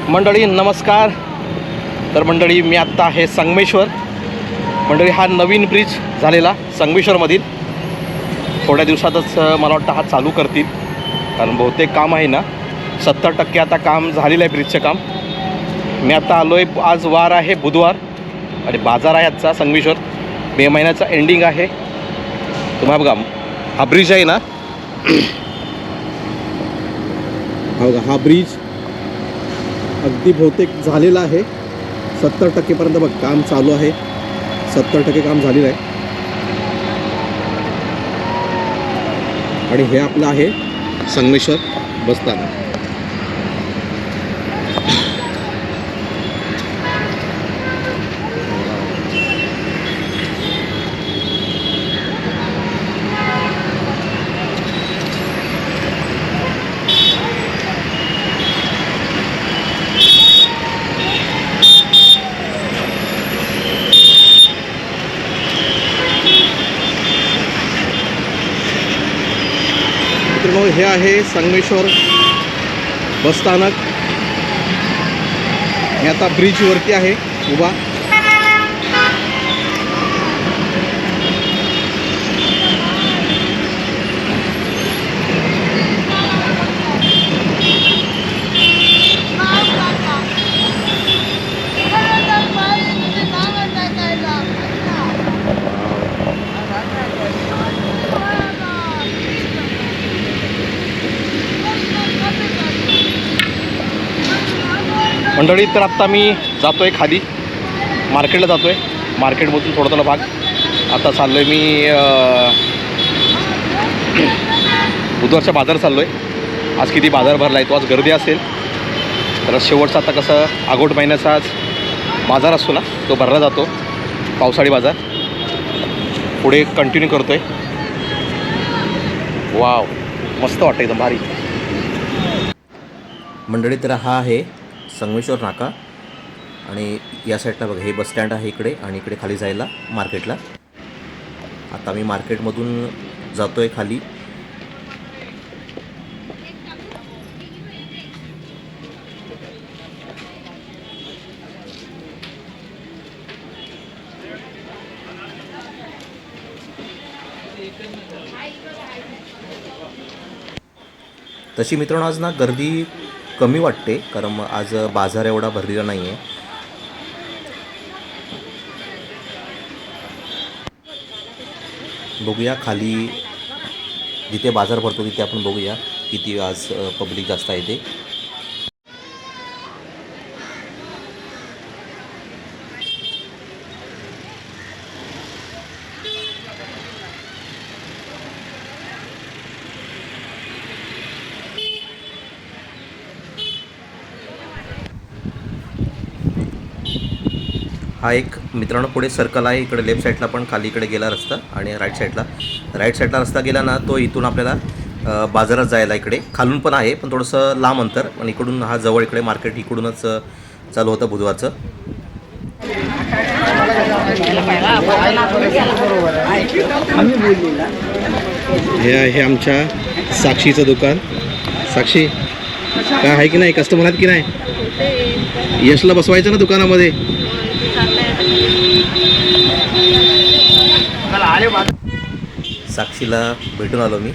मंडळी नमस्कार. तर मंडळी मी आत्ता आहे संगमेश्वर. मंडळी हा नवीन ब्रिज झालेला संगमेश्वरमधील थोड्या दिवसातच मला वाटतं हा चालू करतील, कारण बहुतेक काम आहे ना 70% आता काम झालेलं आहे ब्रिजचं काम. मी आता आलो आहे, आज वार आहे बुधवार आणि बाजार आहे आजचा संगमेश्वर. मे महिन्याचा एंडिंग आहे. तुम्हाला बघा हा ब्रिज आहे ना, बघा हा ब्रिज अगदी बहुतेक झालेला आहे. 70% बघ काम चालू आहे. 70% काम झालेलं आहे. आणि हे आपलं आहे संगमेश्वर बसस्थानक. हे आहे संगमेश्वर बसस्थानक. मी आता ब्रिजवरती आहे उभा. मंडळी तर आत्ता मी जातो आहे खाली मार्केटला जातो आहे. मार्केटमधून थोडा भाग आता चाललो आहे मी बुधवारच्या बाजार चाललो आहे. आज किती बाजार भरला आहे तो, आज गर्दी असेल. तर शेवटचा आता कसं आगोट महिन्याचा आज बाजार असतो ना, तो भरला जातो पावसाळी बाजार. पुढे कंटिन्यू करतो आहे. वाव मस्त वाटतं एकदम भारी. मंडळी तर हा आहे संगमेश्वर नाका आणि या साईडला बघा हे बस स्टँड आहे इकडे, आणि इकडे खाली जायला मार्केटला. आता मी मार्केटमधून जातो आहे खाली. तशी मित्रांनो आज ना गर्दी कमी वाटते, कारण आज बाजार एवढा भरलेला नाही आहे. बघूया खाली जिथे बाजार भरतो तिथे आपण बघूया किती आज पब्लिक जास्त आहे ते. हा एक मित्रांनो पुढे सर्कल आहे. इकडे लेफ्ट साईडला पण खाली इकडे गेला रस्ता, आणि राईट साईडला रस्ता गेला ना तो इथून आपल्याला बाजारात जायला इकडे खालून पण आहे, पण थोडंसं लांब अंतर. आणि इकडून हा जवळ इकडे मार्केट इकडूनच चालू होतं बुधवारचं. हे आहे आमच्या साक्षीचं दुकान. साक्षी काय आहे की नाही, कस्टमर आहेत की नाही? यशला बसवायचं ना दुकानामध्ये. साक्षीला भेटून आलो मी.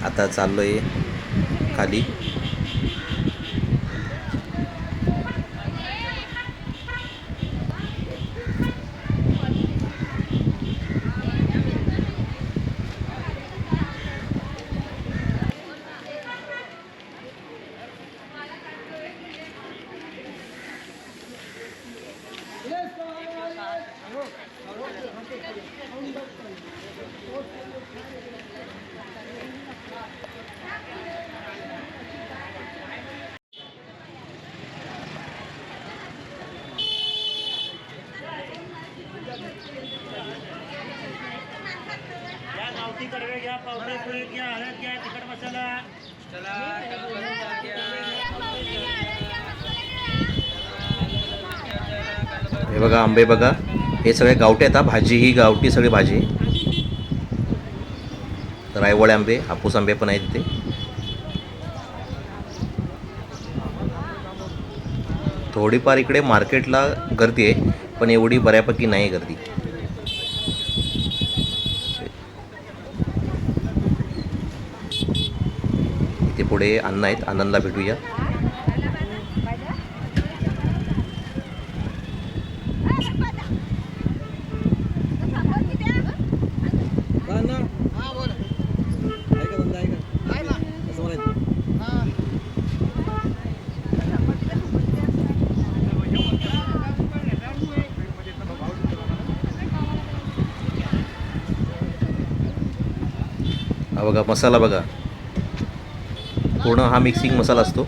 आता चाललो आहे खाली. हे बघा आंबे बघा, हे सगळे गावठी आता. भाजी ही गावठी सगळी भाजी. रायवळ आंबे, हापूस आंबे पण आहेत ते. थोडीफार इकडे मार्केटला गर्दी आहे, पण एवढी बऱ्यापैकी नाही आहे गर्दी. इथे पुढे अण्णा आहेत, अण्णांना भेटूया. हा बघा मसाला बघा, पूर्ण हा मिक्सिंग मसाला असतो.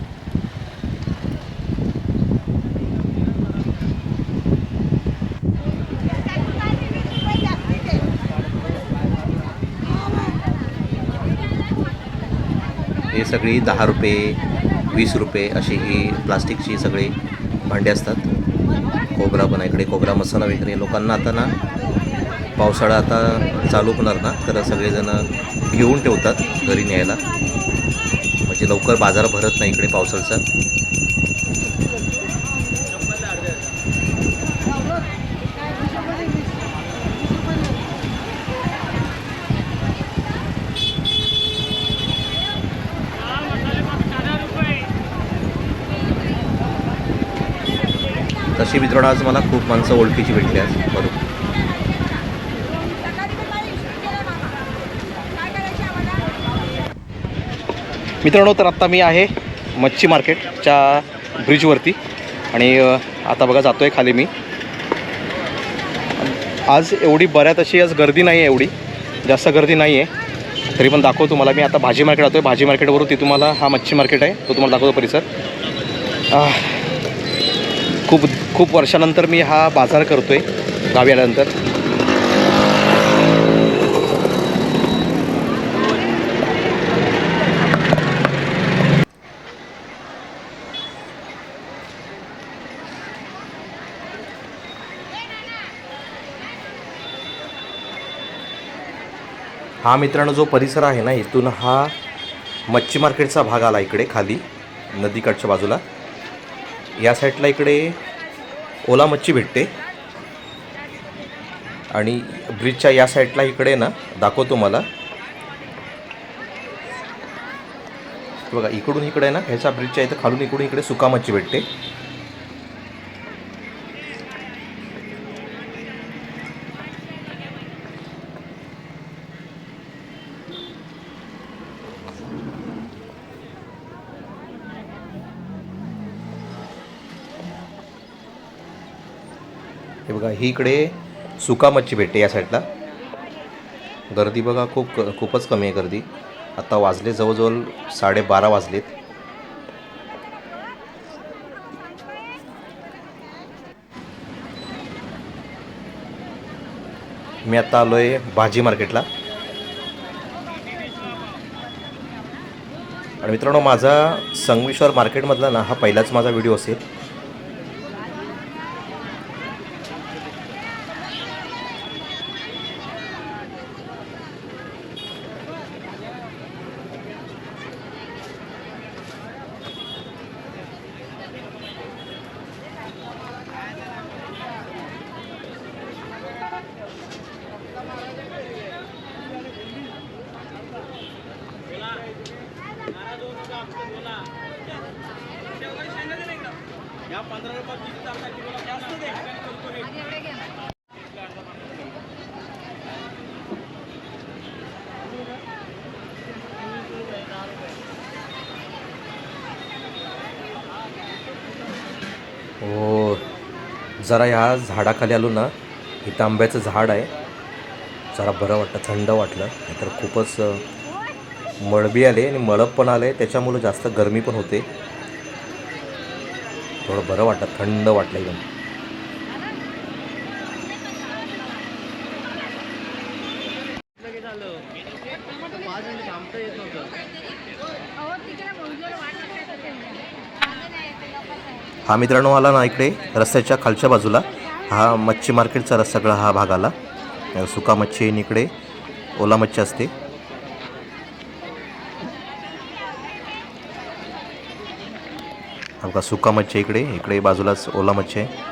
हे सगळी 10 रुपये 20 रुपये अशी ही प्लास्टिकची सगळी भांडी असतात. खोबरा पण आहे इकडे, खोबरा मसाला वगैरे. लोकांना आता ना पावसाळा आता चालू होणार ना, तर सगळेजण घेऊन ठेवतात घरी न्यायला, म्हणजे लवकर बाजार भरत नाही इकडे पावसाळ्याचा. तशी मित्रांनो आज मला खूप माणसं ओळखीची भेटली आज. बरोबर मित्रांनो, तर आत्ता मी आहे मच्छी मार्केटच्या ब्रिजवरती आणि आता बघा जातो आहे खाली मी. आज एवढी बऱ्यात अशी आज गर्दी नाही आहे, एवढी जास्त गर्दी नाही आहे, तरी पण दाखवतो तुम्हाला. मी आता भाजी मार्केट जातो आहे, भाजी मार्केटवरून ती तुम्हाला हा मच्छी मार्केट आहे तो तुम्हाला दाखवतो परिसर. खूप वर्षानंतर मी हा बाजार करतो आहे गावी आल्यानंतर. हा मित्रांनो जो परिसर आहे ना, इथून हा मच्छी मार्केटचा भाग आला इकडे खाली नदीकाठच्या बाजूला. या साईडला इकडे ओला मच्छी भेटते आणि ब्रिजच्या या साईडला इकडे ना दाखवतो मला. बघा इकडून इकडे ना ह्याच्या ब्रिजच्या इथं खालून इकडून इकडे सुका मच्छी भेटते. हे बघा ही इकडे सुका मच्छी भेटते या साईडला. गर्दी बघा खूपच कमी आहे गर्दी. आता वाजले जवळजवळ 12:30 वाजलेत. मी आता आलो आहे भाजी मार्केटला. आणि मित्रांनो माझा संगमेश्वर मार्केटमधला ना हा पहिलाच माझा व्हिडिओ असेल. हो जरा ह्या झाडाखाली आलो ना, इथं आंब्याचं झाड आहे. जरा बरं वाटतं, थंड वाटलं. नाहीतर खूपच मळबी आले आणि मळप पण आले, त्याच्यामुळं जास्त गरमी पण होते. थोडं बरं वाटतं, थंड वाटलं एकदम. हा मित्रांनो आला ना इकडे रस्त्याच्या खालच्या बाजूला हा मच्छी मार्केटचा सगळा हा भाग आला. सुका मच्छी आणि इकडे ओला मच्छी असते. हा बघा सुका मच्छी इकडे, इकडे बाजूलाच ओला मच्छी आहे.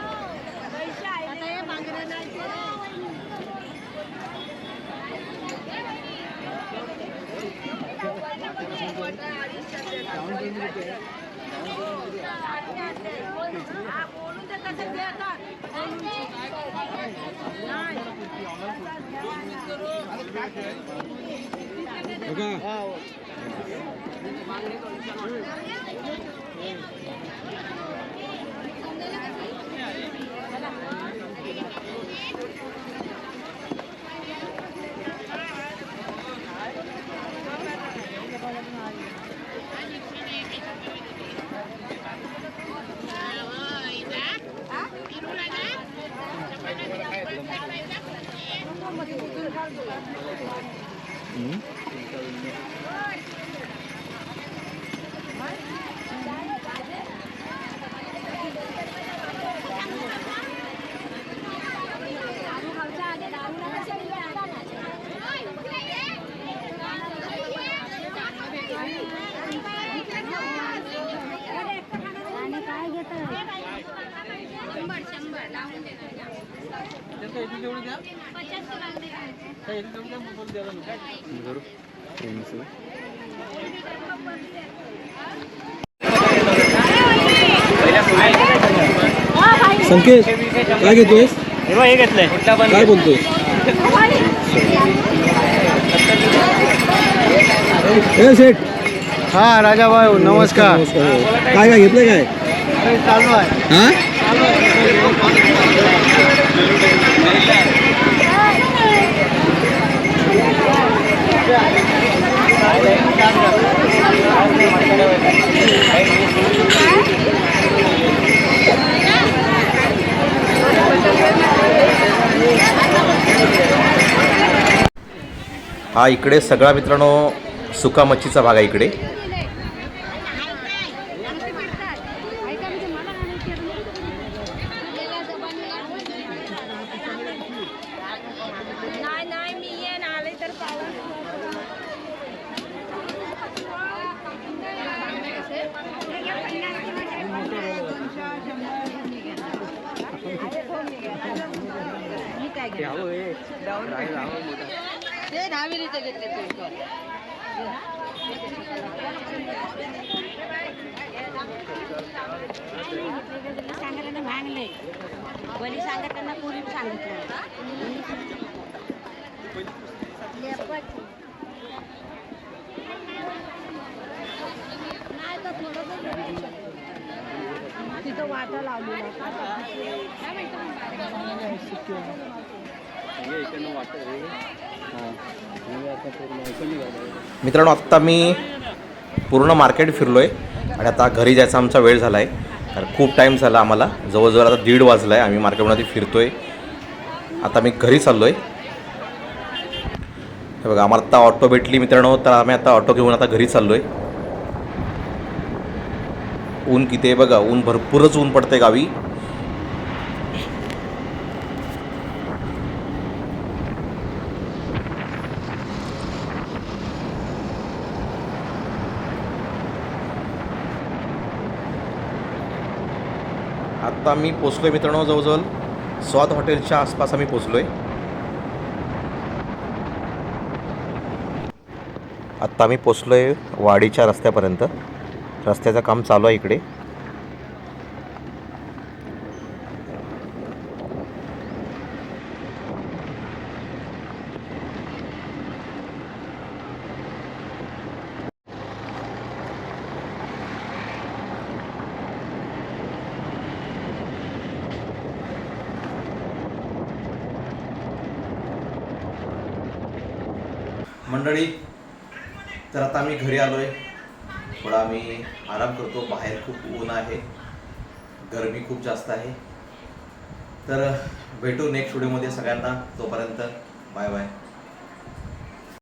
संकेत काय घेतोयस? हे घेतलंय काय बोलतोय? ए सेठ, हा राजाभाऊ नमस्कार. नमस्कार. काय काय घेतलंय काय? चालू आहे. हा हा इकडे सगळा मित्रांनो सुका मच्छीचा भाग आहे इकडे. वली सांगितलं पूर्वी सांगितलं नाही तर थोडं तिथं वाटा लावलेला. मित्रांनो आत्ता मी पूर्ण मार्केट फिरलो आहे आणि आता घरी जायचा आमचा वेळ झाला आहे. कारण खूप टाईम झाला आम्हाला, जवळजवळ आता 1:30 वाजला आहे. आम्ही मार्केटमध्ये फिरतो आहे. आता मी घरी चाललो आहे. हे बघा आम्हाला आत्ता ऑटो भेटली मित्रांनो, तर आम्ही आता ऑटो घेऊन आता घरी चाललो आहे. ऊन किती आहे बघा, ऊन भरपूरच ऊन पडतं आहे गावी. आत्ता मी पोचलो आहे मित्रांनो, जवळजवळ स्वाद हॉटेलच्या आसपास आम्ही पोचलो आहे. आत्ता आम्ही पोचलो आहे वाडीच्या रस्त्यापर्यंत. रस्त्याचं काम चालू आहे इकडे. मंडळी तर आता आम्ही घरी आलो आहे. थोडा आम्ही आराम करतो. बाहेर खूप ऊन आहे, गरमी खूप जास्त आहे. तर भेटू नेक्स्ट व्हिडिओमध्ये सगळ्यांना. तोपर्यंत बाय बाय.